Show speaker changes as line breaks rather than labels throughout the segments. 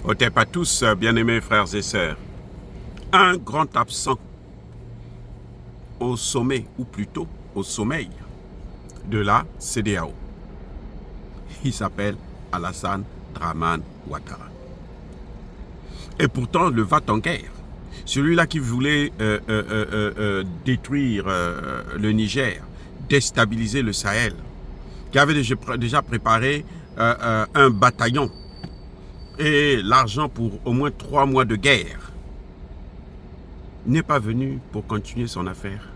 Otep à tous, bien-aimés frères et sœurs. Un grand absent au sommet, ou plutôt au sommeil de la CEDEAO. Il s'appelle Alassane Dramane Ouattara. Et pourtant, le va-t-en-guerre, celui-là qui voulait détruire le Niger, déstabiliser le Sahel, qui avait déjà préparé un bataillon et l'argent pour au moins 3 mois de guerre, n'est pas venu pour continuer son affaire.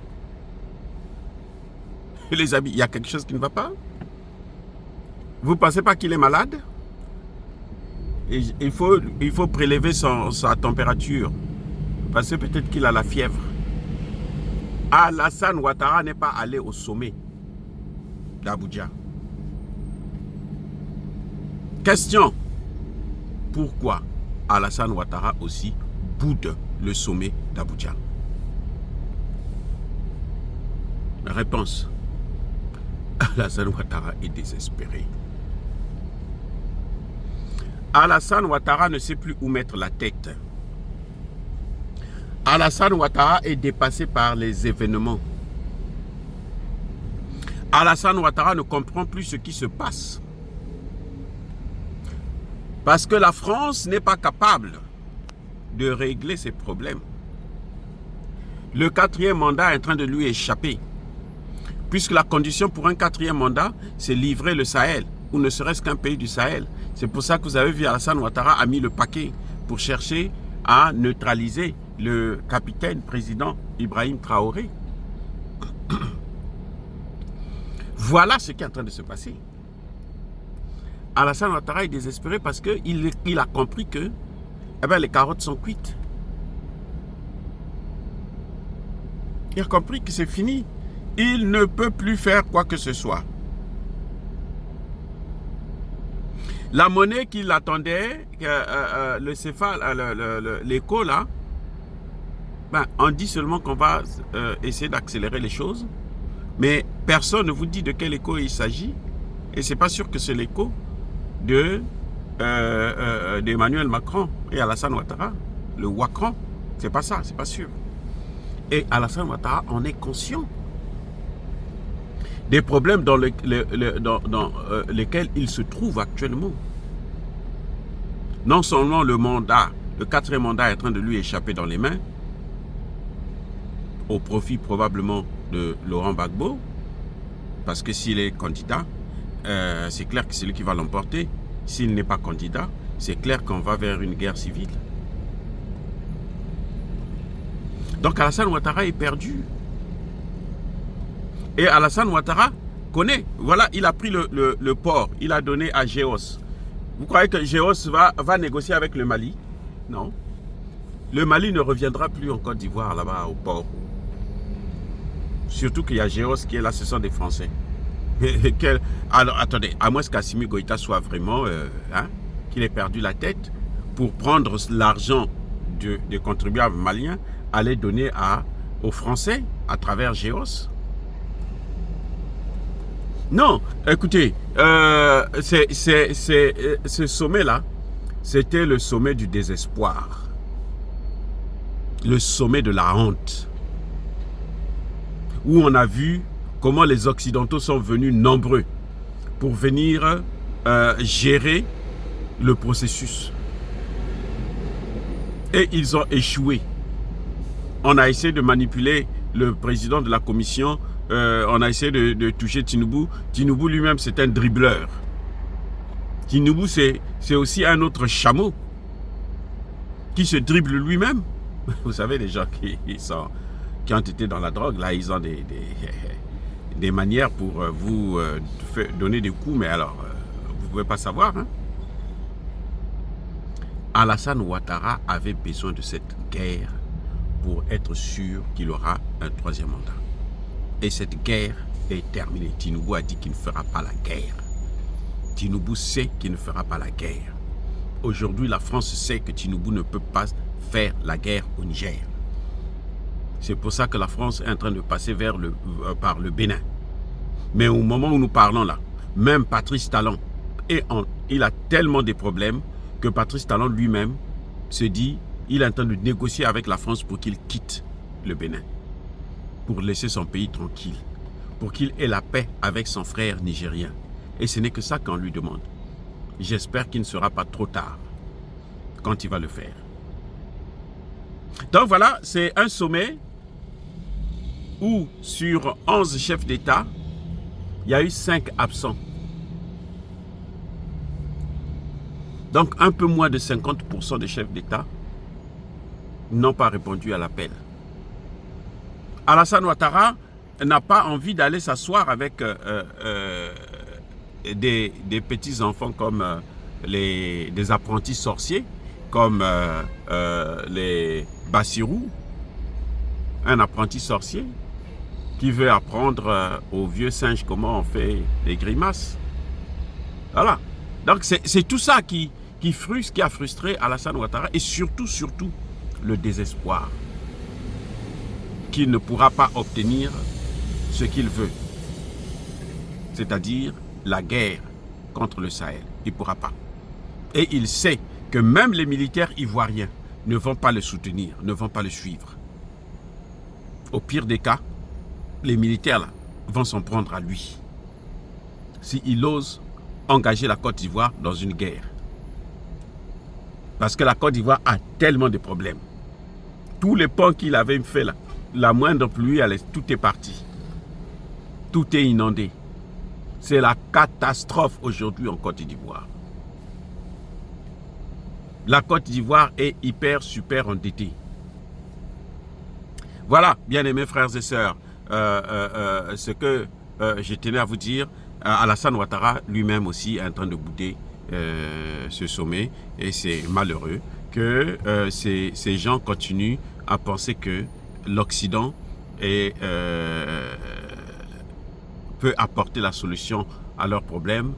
Les amis, il y a quelque chose qui ne va pas? Vous ne pensez pas qu'il est malade? Il faut prélever sa température, parce que peut-être qu'il a la fièvre. Alassane Ouattara n'est pas allé au sommet d'Abuja. Question: pourquoi Alassane Ouattara aussi boude le sommet d'Abuja? Réponse: Alassane Ouattara est désespéré. Alassane Ouattara ne sait plus où mettre la tête. Alassane Ouattara est dépassé par les événements. Alassane Ouattara ne comprend plus ce qui se passe. Parce que la France n'est pas capable de régler ses problèmes. Le 4e mandat est en train de lui échapper. Puisque la condition pour un 4e mandat, c'est livrer le Sahel, ou ne serait-ce qu'un pays du Sahel. C'est pour ça que vous avez vu Alassane Ouattara a mis le paquet pour chercher à neutraliser le capitaine président Ibrahim Traoré. Voilà ce qui est en train de se passer. Alassane Ouattara est désespéré parce qu'il a compris que les carottes sont cuites. Il a compris que c'est fini. Il ne peut plus faire quoi que ce soit. La monnaie qu'il attendait, le céphale, l'écho là, on dit seulement qu'on va essayer d'accélérer les choses, mais personne ne vous dit de quel écho il s'agit, et c'est pas sûr que c'est l'écho d'Emmanuel Macron et Alassane Ouattara, le Ouacran. C'est pas ça, c'est pas sûr. Et Alassane Ouattara en est conscient des problèmes dans lesquels il se trouve actuellement. Non seulement le 4e mandat est en train de lui échapper dans les mains, au profit probablement de Laurent Gbagbo, parce que s'il est candidat, c'est clair que c'est lui qui va l'emporter. S'il n'est pas candidat, c'est clair qu'on va vers une guerre civile. Donc Alassane Ouattara est perdu. Et Alassane Ouattara connaît. Voilà, il a pris le port. Il a donné à Géos. Vous croyez que Géos va négocier avec le Mali? Non. Le Mali ne reviendra plus en Côte d'Ivoire, là-bas, au port. Surtout qu'il y a Géos qui est là, ce sont des Français. Alors, attendez, à moins qu'Assimi Goïta soit vraiment... qu'il ait perdu la tête pour prendre l'argent des contribuables maliens, aller donner aux Français à travers Géos. Non, écoutez, ce sommet-là, c'était le sommet du désespoir, le sommet de la honte, où on a vu comment les Occidentaux sont venus nombreux pour venir gérer le processus. Et ils ont échoué. On a essayé de manipuler le président de la commission. On a essayé de toucher Tinubu. Tinubu lui-même, c'est un dribbleur. Tinubu, c'est aussi un autre chameau qui se dribble lui-même. Vous savez, les gens qui ont été dans la drogue, là, ils ont des manières pour vous donner des coups, mais alors, vous ne pouvez pas savoir. Hein? Alassane Ouattara avait besoin de cette guerre pour être sûr qu'il aura un 3e mandat. Et cette guerre est terminée. Tinubu a dit qu'il ne fera pas la guerre. Tinubu sait qu'il ne fera pas la guerre. Aujourd'hui, la France sait que Tinubu ne peut pas faire la guerre au Niger. C'est pour ça que la France est en train de passer par le Bénin. Mais au moment où nous parlons là, même Patrice Talon, il a tellement de problèmes que Patrice Talon lui-même se dit, il est en train de négocier avec la France pour qu'il quitte le Bénin, pour laisser son pays tranquille, pour qu'il ait la paix avec son frère nigérien. Et ce n'est que ça qu'on lui demande. J'espère qu'il ne sera pas trop tard quand il va le faire. Donc voilà, c'est un sommet où sur 11 chefs d'État, il y a eu 5 absents. Donc un peu moins de 50% des chefs d'État n'ont pas répondu à l'appel. Alassane Ouattara n'a pas envie d'aller s'asseoir avec des petits-enfants comme des apprentis sorciers, comme les Bassirou, un apprenti sorcier qui veut apprendre aux vieux singes comment on fait des grimaces. Voilà. Donc c'est tout ça qui a frustré Alassane Ouattara et surtout le désespoir qu'il ne pourra pas obtenir ce qu'il veut, c'est-à-dire la guerre contre le Sahel. Il ne pourra pas. Et il sait que même les militaires ivoiriens ne vont pas le soutenir, ne vont pas le suivre. Au pire des cas, les militaires là, vont s'en prendre à lui s'il ose engager la Côte d'Ivoire dans une guerre. Parce que la Côte d'Ivoire a tellement de problèmes. Tous les ponts qu'il avait fait là, la moindre pluie, tout est parti. Tout est inondé. C'est la catastrophe aujourd'hui en Côte d'Ivoire. La Côte d'Ivoire est super endettée. Voilà, bien-aimés frères et sœurs, ce que je tenais à vous dire. Alassane Ouattara lui-même aussi est en train de bouder ce sommet et c'est malheureux que ces gens continuent à penser que l'Occident peut apporter la solution à leurs problèmes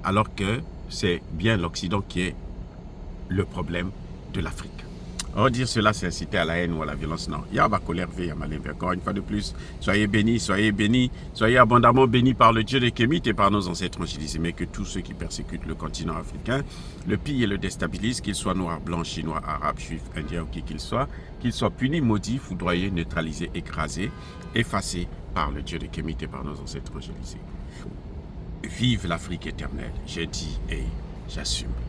alors que c'est bien l'Occident qui est le problème de l'Afrique. Redire cela, c'est inciter à la haine ou à la violence. Non, il y a ma colère, il y a ma lèvre. Encore une fois de plus, soyez bénis, soyez abondamment bénis par le Dieu des Kémites et par nos ancêtres angélisés. Mais que tous ceux qui persécutent le continent africain, le pillent et le déstabilisent, qu'ils soient noirs, blancs, chinois, arabes, juifs, indiens ou qui qu'ils soient punis, maudits, foudroyés, neutralisés, écrasés, effacés par le Dieu des Kémites et par nos ancêtres angélisés. Vive l'Afrique éternelle, j'ai dit et j'assume.